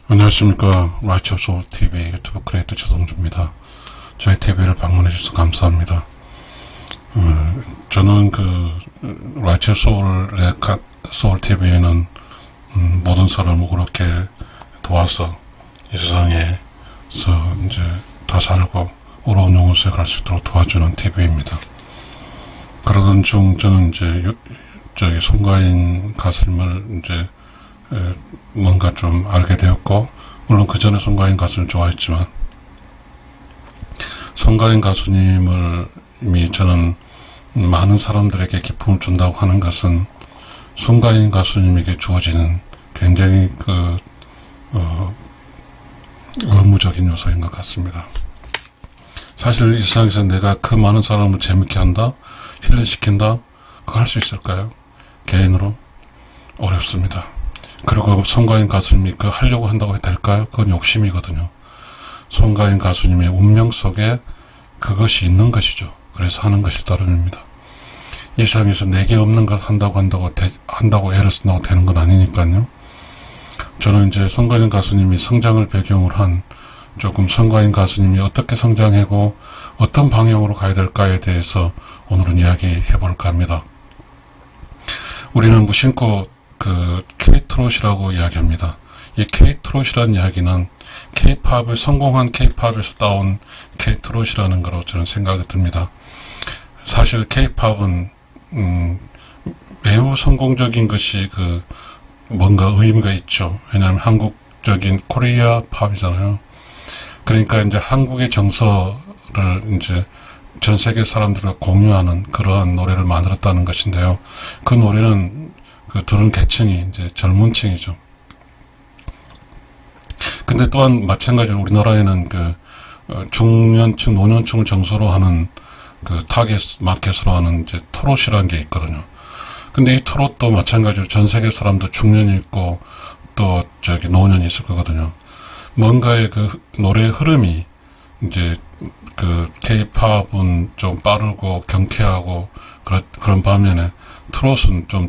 안녕하십니까. 라이처 소울 TV 유튜브 크리에이터 조동주입니다. 저희 TV를 방문해 주셔서 감사합니다. 저는 라이처 소울 TV에는 모든 사람을 그렇게 도와서 이 세상에서 이제 다 살고 어려운 영혼에 갈 수 있도록 도와주는 TV입니다. 그러던 중 저는 이제 송가인 가수님을 이제 뭔가 좀 알게 되었고, 물론 그 전에 송가인 가수를 좋아했지만, 송가인 가수님이 저는 많은 사람들에게 기쁨을 준다고 하는 것은 송가인 가수님에게 주어지는 굉장히 의무적인 요소인 것 같습니다. 사실 이 세상에서 내가 그 많은 사람을 재밌게 한다, 힐링시킨다, 그거 할 수 있을까요? 개인으로? 어렵습니다. 그리고 송가인 가수님이 그거 하려고 한다고 해도 될까요? 그건 욕심이거든요. 송가인 가수님의 운명 속에 그것이 있는 것이죠. 그래서 하는 것이 따름입니다. 이 세상에서 내게 없는 것 한다고 애를 쓴다고 되는 건 아니니까요. 저는 이제 송가인 가수님이 성장을 배경으로 한 조금 송가인 가수님이 어떻게 성장하고 어떤 방향으로 가야 될까에 대해서 오늘은 이야기해 볼까 합니다. 우리는 무심코 K-트롯이라고 이야기합니다. 이 K-트롯이라는 이야기는 성공한 K-팝에서 따온 K-트롯이라는 거로 저는 생각이 듭니다. 사실 K-팝은 매우 성공적인 것이 뭔가 의미가 있죠. 왜냐하면 한국적인 코리아 팝이잖아요. 그러니까 이제 한국의 정서를 이제 전 세계 사람들과 공유하는 그러한 노래를 만들었다는 것인데요. 그 노래는 들은 계층이 이제 젊은 층이죠. 근데 또한 마찬가지로 우리나라에는 중년층, 노년층을 정서로 하는 타겟 마켓으로 하는 이제 트롯이라는 게 있거든요. 근데 이 트롯도 마찬가지로 전 세계 사람도 중년이 있고 또 노년이 있을 거거든요. 뭔가의 노래의 흐름이 이제 K-팝은 좀 빠르고 경쾌하고 그런 반면에 트롯은 좀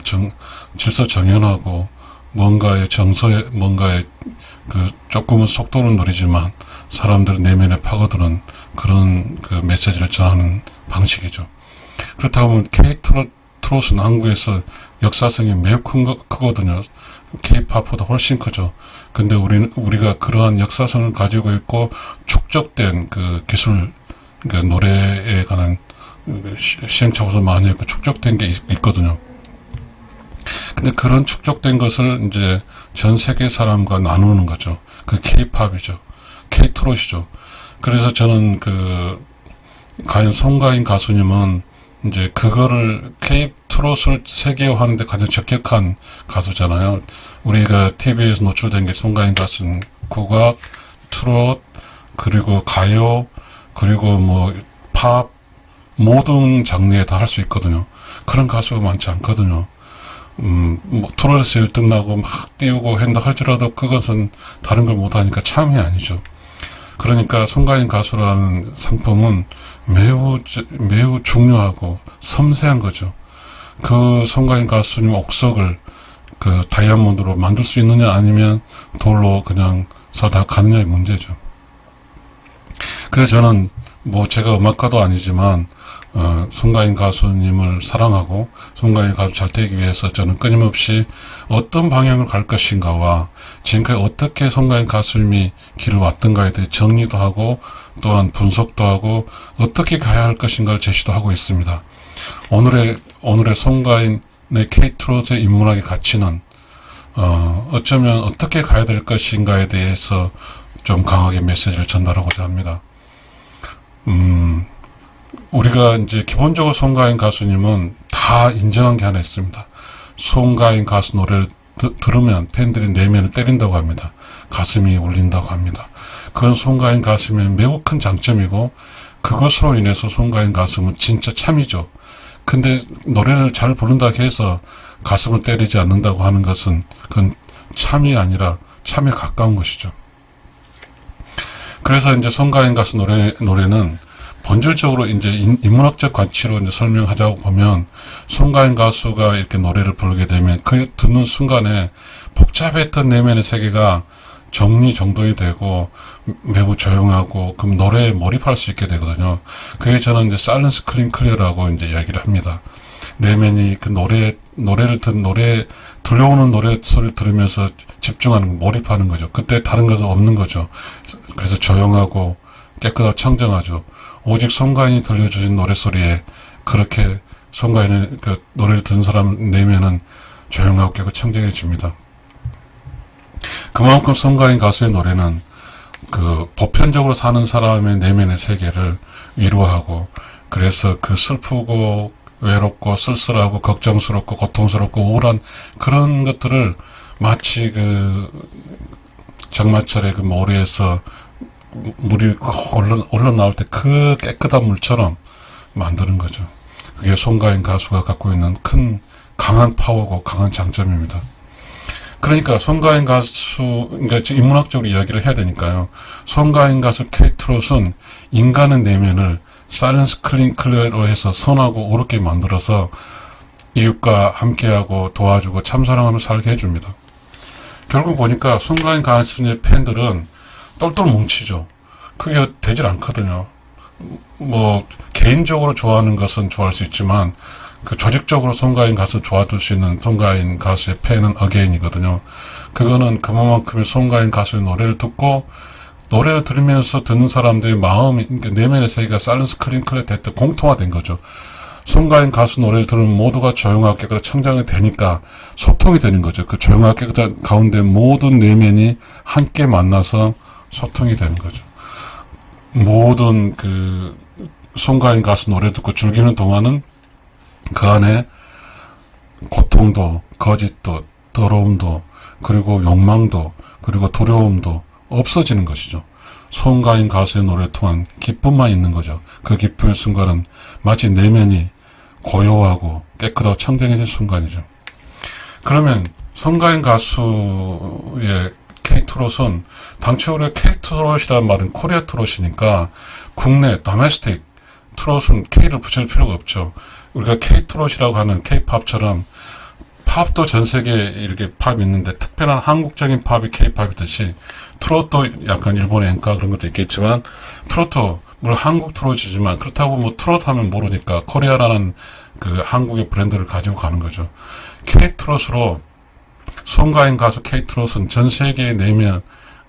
질서 정연하고 뭔가의 조금은 속도는 느리지만 사람들 내면에 파고드는 그런 메시지를 전하는 방식이죠. 그렇다고 보면 K-트롯은 한국에서 역사성이 매우 크거든요. K-팝보다 훨씬 크죠. 근데 우리가 그러한 역사성을 가지고 있고 축적된 기술, 노래에 관한 시행착오도 많이 했고 축적된 게 있거든요. 근데 그런 축적된 것을 이제 전 세계 사람과 나누는 거죠. 그 K-팝이죠. K-트롯이죠. 그래서 저는 과연 송가인 가수님은 이제 그거를 K-트롯을 세계화하는데 가장 적격한 가수잖아요. 우리가 TV에서 노출된 게 송가인 가수는 국악, 트롯, 그리고 가요, 그리고 팝, 모든 장르에 다 할 수 있거든요. 그런 가수가 많지 않거든요. 트롯에서 1등 나고 막 띄우고 한다 할지라도 그것은 다른 걸 못하니까 참이 아니죠. 그러니까 송가인 가수라는 상품은 매우 중요하고 섬세한 거죠. 그 송가인 가수님 옥석을 다이아몬드로 만들 수 있느냐 아니면 돌로 그냥 사다 가느냐의 문제죠. 그래서 저는 제가 음악가도 아니지만 송가인 가수님을 사랑하고 송가인 가수 잘 되기 위해서 저는 끊임없이 어떤 방향을 갈 것인가와 지금까지 어떻게 송가인 가수님이 길을 왔던가에 대해 정리도 하고 또한 분석도 하고 어떻게 가야 할 것인가를 제시도 하고 있습니다. 오늘의 송가인의 K-트롯의 인문학의 가치는 어쩌면 어떻게 가야 될 것인가에 대해서 좀 강하게 메시지를 전달하고자 합니다. 우리가 이제 기본적으로 송가인 가수님은 다 인정한 게 하나 있습니다. 송가인 가수 노래를 들으면 팬들이 내면을 때린다고 합니다. 가슴이 울린다고 합니다. 그건 송가인 가수님의 매우 큰 장점이고 그것으로 인해서 송가인 가수는 진짜 참이죠. 근데 노래를 잘 부른다고 해서 가슴을 때리지 않는다고 하는 것은 그건 참이 아니라 참에 가까운 것이죠. 그래서 이제 송가인 가수 노래는 본질적으로 이제 인문학적 가치로 이제 설명하자고 보면 송가인 가수가 이렇게 노래를 부르게 되면 그 듣는 순간에 복잡했던 내면의 세계가 정리정돈이 되고 매우 조용하고 그럼 노래에 몰입할 수 있게 되거든요. 그게 저는 이제 사일런스 클리어라고 이제 이야기를 합니다. 내면이 그 노래를 들려오는 노래 소리를 들으면서 집중하는 거, 몰입하는 거죠. 그때 다른 것은 없는 거죠. 그래서 조용하고 깨끗하고 청정하죠. 오직 송가인이 들려주신 노래 소리에 그렇게 송가인의 그 노래를 듣는 사람 내면은 조용하고 깨끗 청정해집니다. 그만큼 송가인 가수의 노래는 그 보편적으로 사는 사람의 내면의 세계를 위로하고, 그래서 그 슬프고 외롭고 쓸쓸하고 걱정스럽고 고통스럽고 우울한 그런 것들을 마치 그 장마철에 그 모래에서 물이 올라 나올 때 그 깨끗한 물처럼 만드는 거죠. 그게 송가인 가수가 갖고 있는 큰 강한 파워고 강한 장점입니다. 그러니까 송가인 가수, 그러니까 인문학적으로 이야기를 해야 되니까요. 송가인 가수 케이트롯은 인간의 내면을 사일런스 클리어로 해서 선하고 옳게 만들어서 이웃과 함께하고 도와주고 참사랑하며 살게 해줍니다. 결국 보니까 송가인 가수의 팬들은 똘똘 뭉치죠. 그게 되질 않거든요. 뭐 개인적으로 좋아하는 것은 좋아할 수 있지만 그 조직적으로 송가인 가수 도와줄 수 있는 송가인 가수의 팬은 어게인이거든요. 그거는 그만큼의 송가인 가수의 노래를 듣고 노래를 들으면서 듣는 사람들의 마음이, 그러니까 내면의 세계가 사일런스 클리어 될 때 공통화된 거죠. 송가인 가수 노래를 들으면 모두가 조용하게 깨끗하게 청정이 되니까 소통이 되는 거죠. 그 조용하게 깨끗한 가운데 모든 내면이 함께 만나서 소통이 되는 거죠. 모든 그 송가인 가수 노래 듣고 즐기는 동안은 그 안에 고통도, 거짓도, 더러움도, 그리고 욕망도, 그리고 두려움도 없어지는 것이죠. 송가인 가수의 노래를 통한 기쁨만 있는 거죠. 그 기쁨의 순간은 마치 내면이 고요하고 깨끗하고 청정해진 순간이죠. 그러면 송가인 가수의 K트롯은 당초 우리가 K트롯이라는 말은 코리아 트롯이니까 국내 도메스틱 트롯은 K를 붙일 필요가 없죠. 우리가 K트롯이라고 하는 K팝처럼 팝도 전 세계에 이렇게 팝이 있는데 특별한 한국적인 팝이 K팝이듯이 트롯도 약간 일본의 엔카 그런 것도 있겠지만 트롯도 물론 한국 트롯이지만 그렇다고 뭐 트롯 하면 모르니까 코리아라는 그 한국의 브랜드를 가지고 가는 거죠. K트롯으로 송가인 가수 K트롯은 전 세계에 내면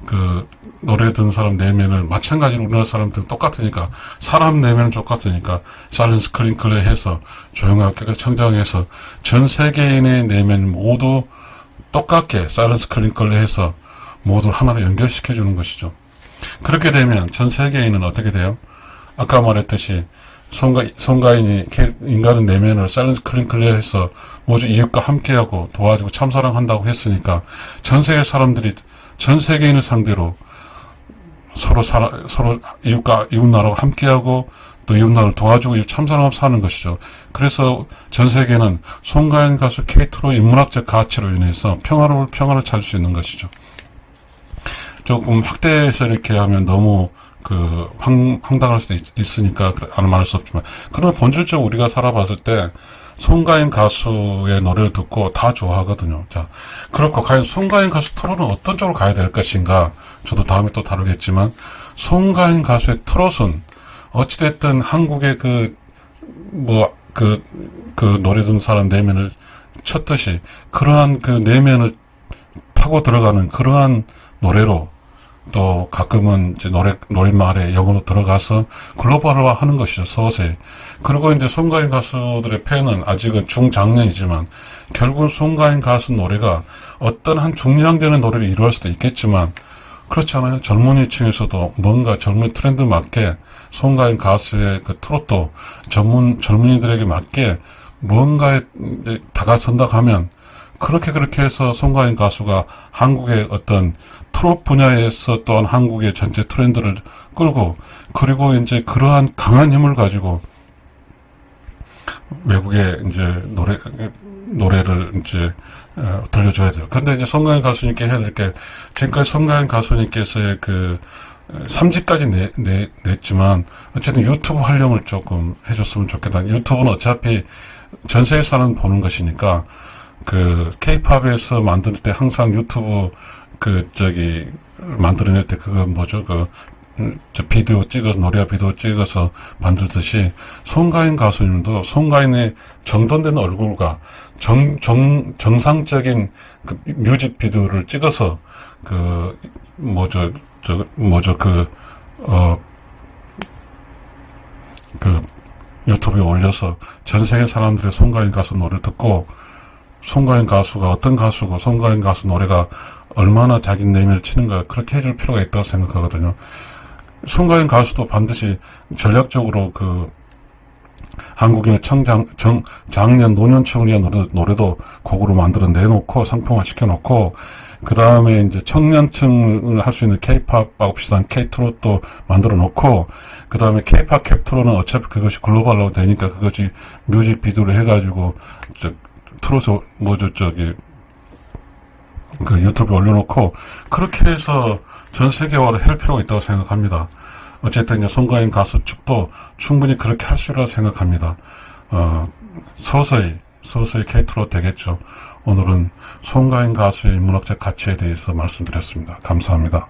그 노래 듣는 사람 내면을 마찬가지로 우리나라 사람들은 똑같으니까 사람 내면은 똑같으니까 사일런스 클리어 해서 조용하게 깨끗이 청정해서 전 세계인의 내면 모두 똑같게 사일런스 클리어 해서 모두 하나로 연결시켜 주는 것이죠. 그렇게 되면 전 세계인은 어떻게 돼요? 아까 말했듯이 송가인이 인간의 내면을 사일런스 클리어 해서 모두 이웃과 함께하고 도와주고 참사랑한다고 했으니까 전 세계 사람들이 전 세계인을 상대로 서로 이웃 나라와 함께하고 또 이웃 나라를 도와주고 이웃 참사랑하며 사는 것이죠. 그래서 전 세계는 송가인 가수 K트롯 인문학적 가치로 인해서 평화를 찾을 수 있는 것이죠. 조금 확대해서 이렇게 하면 너무 그 황당할 수도 있으니까 안 말할 수 없지만, 그러나 본질적으로 우리가 살아봤을 때 송가인 가수의 노래를 듣고 다 좋아하거든요. 자, 그렇고 과연 송가인 가수 트롯은 어떤 쪽으로 가야 될 것인가? 저도 다음에 또 다루겠지만 송가인 가수의 트롯은 어찌됐든 한국의 그 노래 듣는 사람 내면을 쳤듯이 그러한 그 내면을 파고 들어가는 그러한 노래로, 또 가끔은 이제 노랫말에 영어로 들어가서 글로벌화 하는 것이죠, 서서히. 그리고 이제 송가인 가수들의 팬은 아직은 중장년이지만 결국은 송가인 가수 노래가 어떤 한 중장년의 노래를 이루할 수도 있겠지만 그렇지 않아요? 젊은이 층에서도 뭔가 젊은 트렌드 맞게 송가인 가수의 그 트롯도 젊은이들에게 맞게 뭔가에 다가선다 하면 그렇게 해서 송가인 가수가 한국의 어떤 트롯 분야에서 또한 한국의 전체 트렌드를 끌고, 그리고 이제 그러한 강한 힘을 가지고 외국에 이제 노래를 이제 들려줘야 돼요. 근데 이제 송가인 가수님께 해야 될 게, 지금까지 송가인 가수님께서의 그 3집까지 냈지만 어쨌든 유튜브 활용을 조금 해줬으면 좋겠다. 유튜브는 어차피 전 세계 사람 보는 것이니까 그 K-팝에서 만들 때 항상 유튜브 만들어낼 때 그거 뭐죠? 저 비디오 찍어서, 노래 비디오 찍어서 만들듯이 송가인 가수님도 송가인의 정돈된 얼굴과 정상적인 그 뮤직비디오를 찍어서 유튜브에 올려서 전 세계 사람들의 송가인 가수 노래를 듣고 송가인 가수가 어떤 가수고 송가인 가수 노래가 얼마나 자기 내면을 치는가 그렇게 해줄 필요가 있다고 생각하거든요. 송가인 가수도 반드시 전략적으로 한국인의 장년 노년층을 위한 노래도 곡으로 만들어 내놓고 상품화 시켜놓고 그 다음에 이제 청년층을 할 수 있는 K-팝하고 비슷한 K-트롯도 만들어 놓고 그 다음에 K-팝 캡트로는 어차피 그것이 글로벌로 되니까 그것이 뮤직비디오를 해가지고 트롯 유튜브에 올려놓고 그렇게 해서 전 세계화를 할 필요가 있다고 생각합니다. 어쨌든 이제 송가인 가수 측도 충분히 그렇게 할 수 있다고 생각합니다. 서서히 K-트롯 되겠죠. 오늘은 송가인 가수의 문학적 가치에 대해서 말씀드렸습니다. 감사합니다.